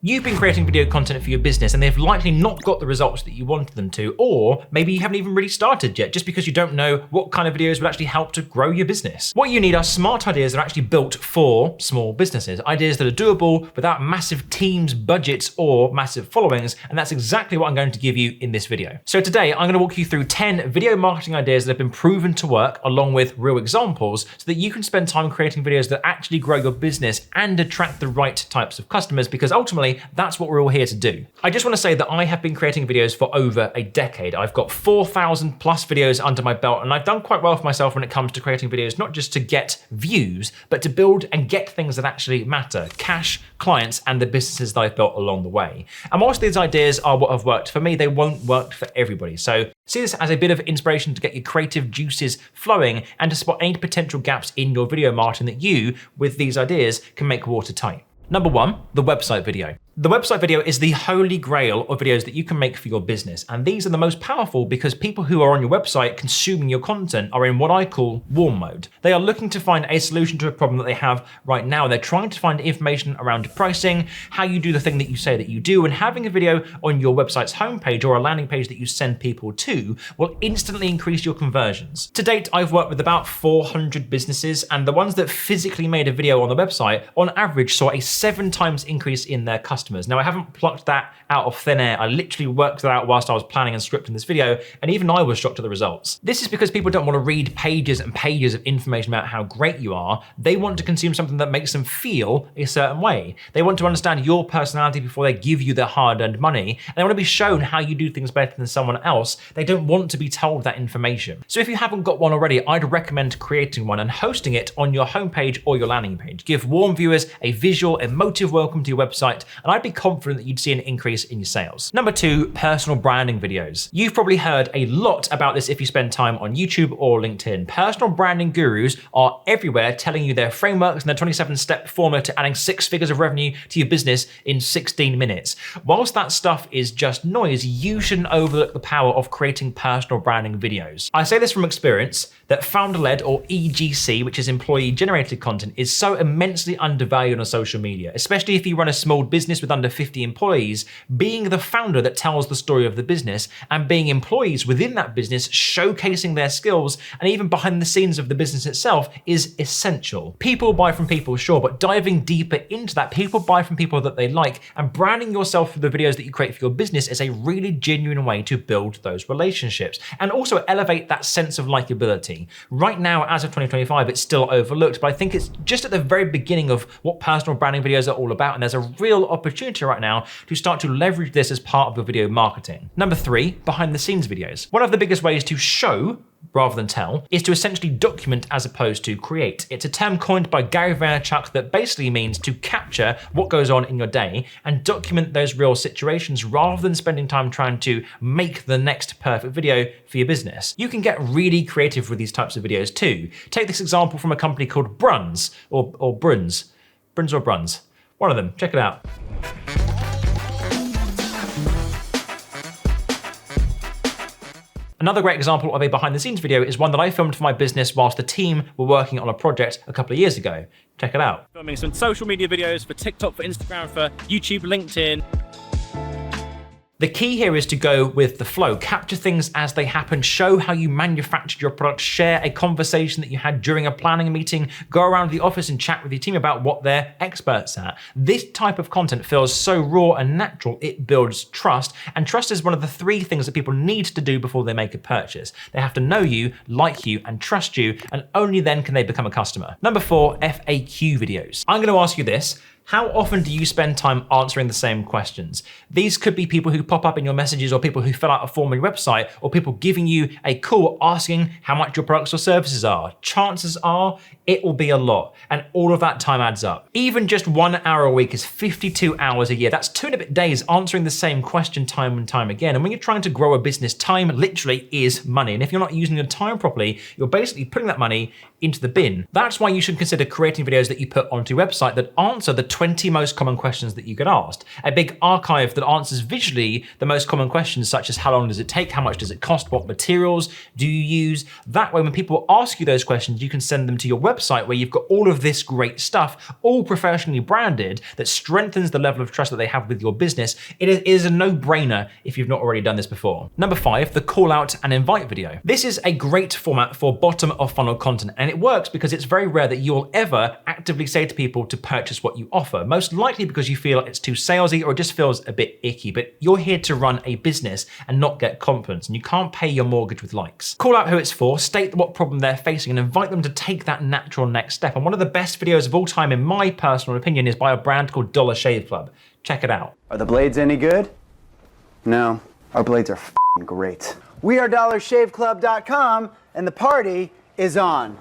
You've been creating video content for your business and they've likely not got the results that you wanted them to, or maybe you haven't even really started yet just because you don't know what kind of videos would actually help to grow your business. What you need are smart ideas that are actually built for small businesses, ideas that are doable without massive teams, budgets, or massive followings, and that's exactly what I'm going to give you in this video. So today, I'm going to walk you through 10 video marketing ideas that have been proven to work along with real examples so that you can spend time creating videos that actually grow your business and attract the right types of customers, because ultimately, that's what we're all here to do. I just want to say that I have been creating videos for over a decade. I've got 4,000 plus videos under my belt, and I've done quite well for myself when it comes to creating videos, not just to get views, but to build and get things that actually matter, cash, clients, and the businesses that I've built along the way. And whilst these ideas are what have worked for me, they won't work for everybody. So see this as a bit of inspiration to get your creative juices flowing and to spot any potential gaps in your video marketing that you, with these ideas, can make watertight. Number one, the website video. The website video is the holy grail of videos that you can make for your business. And these are the most powerful because people who are on your website consuming your content are in what I call warm mode. They are looking to find a solution to a problem that they have right now. They're trying to find information around pricing, how you do the thing that you say that you do, and having a video on your website's homepage or a landing page that you send people to will instantly increase your conversions. To date, I've worked with about 400 businesses, and the ones that physically made a video on the website on average saw a 7 times increase in their customers. Now, I haven't plucked that out of thin air. I literally worked that out whilst I was planning and scripting this video, and even I was shocked at the results. This is because people don't want to read pages and pages of information about how great you are. They want to consume something that makes them feel a certain way. They want to understand your personality before they give you their hard-earned money, and they want to be shown how you do things better than someone else. They don't want to be told that information. So if you haven't got one already, I'd recommend creating one and hosting it on your homepage or your landing page. Give warm viewers a visual, emotive welcome to your website, and I'd be confident that you'd see an increase in your sales. Number two, personal branding videos. You've probably heard a lot about this if you spend time on YouTube or LinkedIn. Personal branding gurus are everywhere telling you their frameworks and their 27-step formula to adding 6 figures of revenue to your business in 16 minutes. Whilst that stuff is just noise, you shouldn't overlook the power of creating personal branding videos. I say this from experience that founder-led, or EGC, which is employee-generated content, is so immensely undervalued on social media, especially if you run a small business with under 50 employees. Being the founder that tells the story of the business and being employees within that business showcasing their skills and even behind the scenes of the business itself is essential. People buy from people, sure, but diving deeper into that, people buy from people that they like, and branding yourself through the videos that you create for your business is a really genuine way to build those relationships and also elevate that sense of likability. Right now, as of 2025, it's still overlooked, but I think it's just at the very beginning of what personal branding videos are all about, and there's a real opportunity right now to start to leverage this as part of your video marketing. Number three, behind the scenes videos. One of the biggest ways to show rather than tell is to essentially document as opposed to create. It's a term coined by Gary Vaynerchuk that basically means to capture what goes on in your day and document those real situations rather than spending time trying to make the next perfect video for your business. You can get really creative with these types of videos too. Take this example from a company called Bruns or Bruns. Bruns or Bruns. One of them, check it out. Another great example of a behind the scenes video is one that I filmed for my business whilst the team were working on a project a couple of years ago. Check it out. Filming some social media videos for TikTok, for Instagram, for YouTube, LinkedIn. The key here is to go with the flow, capture things as they happen, show how you manufactured your product, share a conversation that you had during a planning meeting, go around the office and chat with your team about what they're experts at. This type of content feels so raw and natural, it builds trust, and trust is one of the 3 things that people need to do before they make a purchase. They have to know you, like you, and trust you, and only then can they become a customer. Number 4, FAQ videos. I'm gonna ask you this. How often do you spend time answering the same questions? These could be people who pop up in your messages or people who fill out a form on your website or people giving you a call asking how much your products or services are. Chances are it will be a lot, and all of that time adds up. Even just 1 hour a week is 52 hours a year. That's 2 and a bit days answering the same question time and time again. And when you're trying to grow a business, time literally is money. And if you're not using your time properly, you're basically putting that money into the bin. That's why you should consider creating videos that you put onto your website that answer the 20 most common questions that you get asked, a big archive that answers visually the most common questions such as how long does it take, how much does it cost, what materials do you use. That way when people ask you those questions, you can send them to your website where you've got all of this great stuff, all professionally branded, that strengthens the level of trust that they have with your business. It is a no-brainer if you've not already done this before. Number 5, the call out and invite video. This is a great format for bottom of funnel content, and it works because it's very rare that you'll ever actively say to people to purchase what you offer, most likely because you feel it's too salesy or it just feels a bit icky, but you're here to run a business and not get confidence, and you can't pay your mortgage with likes. Call out who it's for, state what problem they're facing, and invite them to take that natural next step. And one of the best videos of all time, in my personal opinion, is by a brand called Dollar Shave Club. Check it out. Are the blades any good? No, our blades are f***ing great. We are dollarshaveclub.com and the party is on.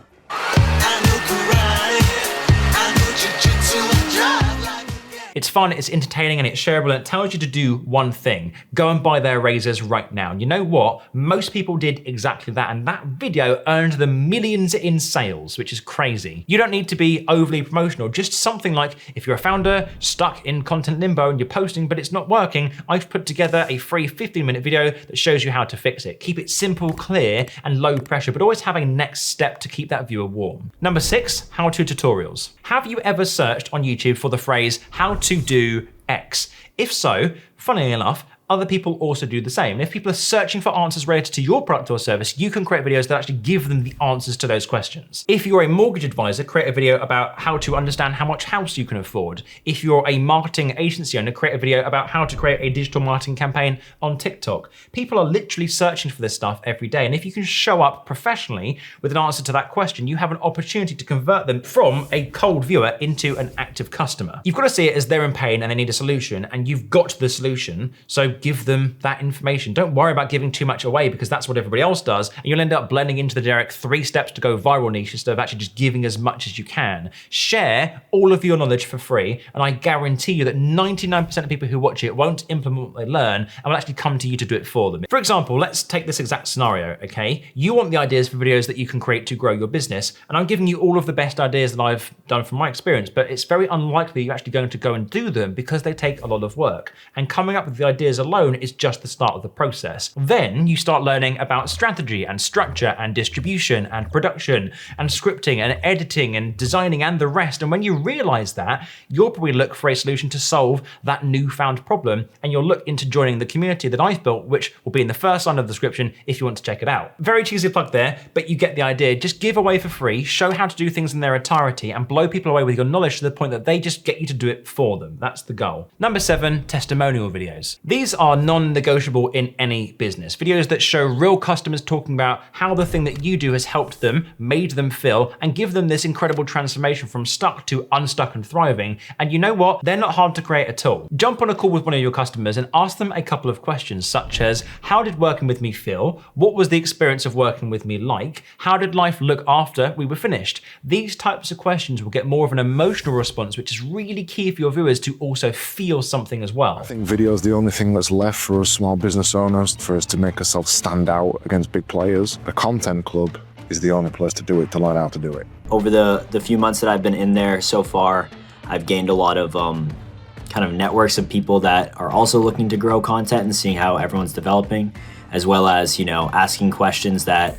It's fun, it's entertaining, and it's shareable, and it tells you to do one thing. Go and buy their razors right now. And you know what? Most people did exactly that, and that video earned them millions in sales, which is crazy. You don't need to be overly promotional, just something like, if you're a founder stuck in content limbo and you're posting but it's not working, I've put together a free 15-minute video that shows you how to fix it. Keep it simple, clear, and low pressure, but always have a next step to keep that viewer warm. Number 6, how-to tutorials. Have you ever searched on YouTube for the phrase, how to do X? If so, funnily enough, other people also do the same. And if people are searching for answers related to your product or service, you can create videos that actually give them the answers to those questions. If you're a mortgage advisor, create a video about how to understand how much house you can afford. If you're a marketing agency owner, create a video about how to create a digital marketing campaign on TikTok. People are literally searching for this stuff every day. And if you can show up professionally with an answer to that question, you have an opportunity to convert them from a cold viewer into an active customer. You've got to see it as they're in pain and they need a solution, and you've got the solution. So give them that information. Don't worry about giving too much away, because that's what everybody else does, and you'll end up blending into the generic 3 steps to go viral niche instead of actually just giving as much as you can. Share all of your knowledge for free, and I guarantee you that 99% of people who watch it won't implement what they learn and will actually come to you to do it for them. For example, let's take this exact scenario, okay? You want the ideas for videos that you can create to grow your business, and I'm giving you all of the best ideas that I've done from my experience, but it's very unlikely you're actually going to go and do them because they take a lot of work. And coming up with the ideas alone is just the start of the process. Then you start learning about strategy and structure and distribution and production and scripting and editing and designing and the rest. And when you realize that, you'll probably look for a solution to solve that newfound problem, and you'll look into joining the community that I've built, which will be in the first line of the description if you want to check it out. Very cheesy plug there, but you get the idea. Just give away for free, show how to do things in their entirety, and blow people away with your knowledge to the point that they just get you to do it for them. That's the goal. Number 7, testimonial videos. These are non-negotiable in any business. Videos that show real customers talking about how the thing that you do has helped them, made them feel, and give them this incredible transformation from stuck to unstuck and thriving. And you know what? They're not hard to create at all. Jump on a call with one of your customers and ask them a couple of questions, such as, how did working with me feel? What was the experience of working with me like? How did life look after we were finished? These types of questions will get more of an emotional response, which is really key for your viewers to also feel something as well. I think video is the only thing that's left for us small business owners, for us to make ourselves stand out against big players. A content club is the only place to do it, to learn how to do it. Over the few months that I've been in there so far, I've gained a lot of kind of networks of people that are also looking to grow content and seeing how everyone's developing, as well as, you know, asking questions that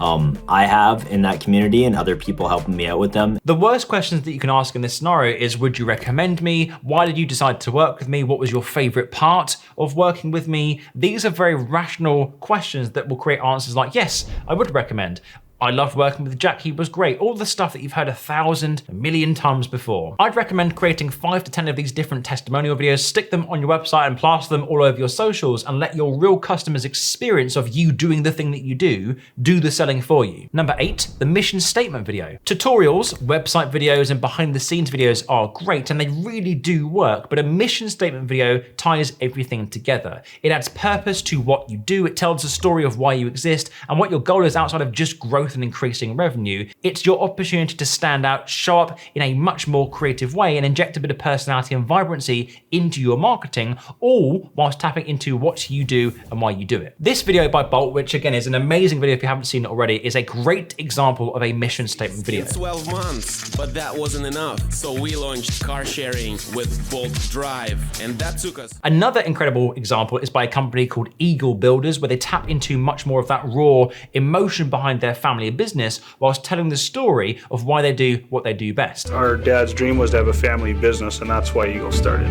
I have in that community and other people helping me out with them. The worst questions that you can ask in this scenario is, would you recommend me? Why did you decide to work with me? What was your favorite part of working with me? These are very rational questions that will create answers like, yes, I would recommend. I loved working with Jack, he was great. All the stuff that you've heard 1,000, a million times before. I'd recommend creating 5 to 10 of these different testimonial videos, stick them on your website and plaster them all over your socials, and let your real customers' experience of you doing the thing that you do the selling for you. Number 8, the mission statement video. Tutorials, website videos, and behind the scenes videos are great, and they really do work, but a mission statement video ties everything together. It adds purpose to what you do, it tells the story of why you exist and what your goal is outside of just growth growth and increasing revenue. It's your opportunity to stand out, show up in a much more creative way, and inject a bit of personality and vibrancy into your marketing, all whilst tapping into what you do and why you do it. This video by Bolt, which again is an amazing video if you haven't seen it already, is a great example of a mission statement video. 12 months, but that wasn't enough. So we launched car sharing with Bolt Drive, and that took us. Another incredible example is by a company called Eagle Builders, where they tap into much more of that raw emotion behind their family business whilst telling the story of why they do what they do best. Our dad's dream was to have a family business, and that's why Eagle started.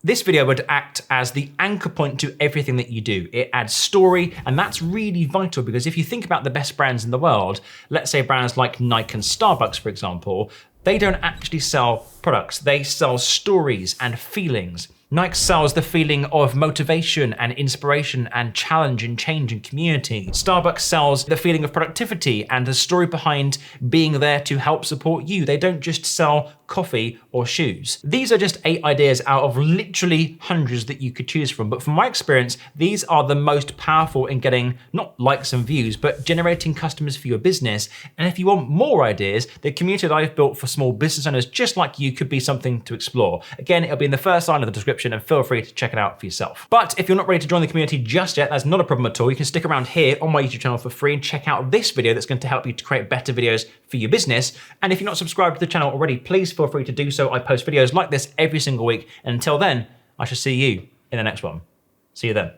This video would act as the anchor point to everything that you do. It adds story, and that's really vital because if you think about the best brands in the world, let's say brands like Nike and Starbucks, for example, they don't actually sell products, they sell stories and feelings. Nike sells the feeling of motivation and inspiration and challenge and change and community. Starbucks sells the feeling of productivity and the story behind being there to help support you. They don't just sell coffee or shoes. These are just 8 ideas out of literally hundreds that you could choose from. But from my experience, these are the most powerful in getting not likes and views, but generating customers for your business. And if you want more ideas, the community that I've built for small business owners just like you could be something to explore. Again, it'll be in the first line of the description and feel free to check it out for yourself. But if you're not ready to join the community just yet, that's not a problem at all. You can stick around here on my YouTube channel for free and check out this video that's going to help you to create better videos for your business. And if you're not subscribed to the channel already, please feel free to do so. I post videos like this every single week. And until then, I shall see you in the next one. See you then.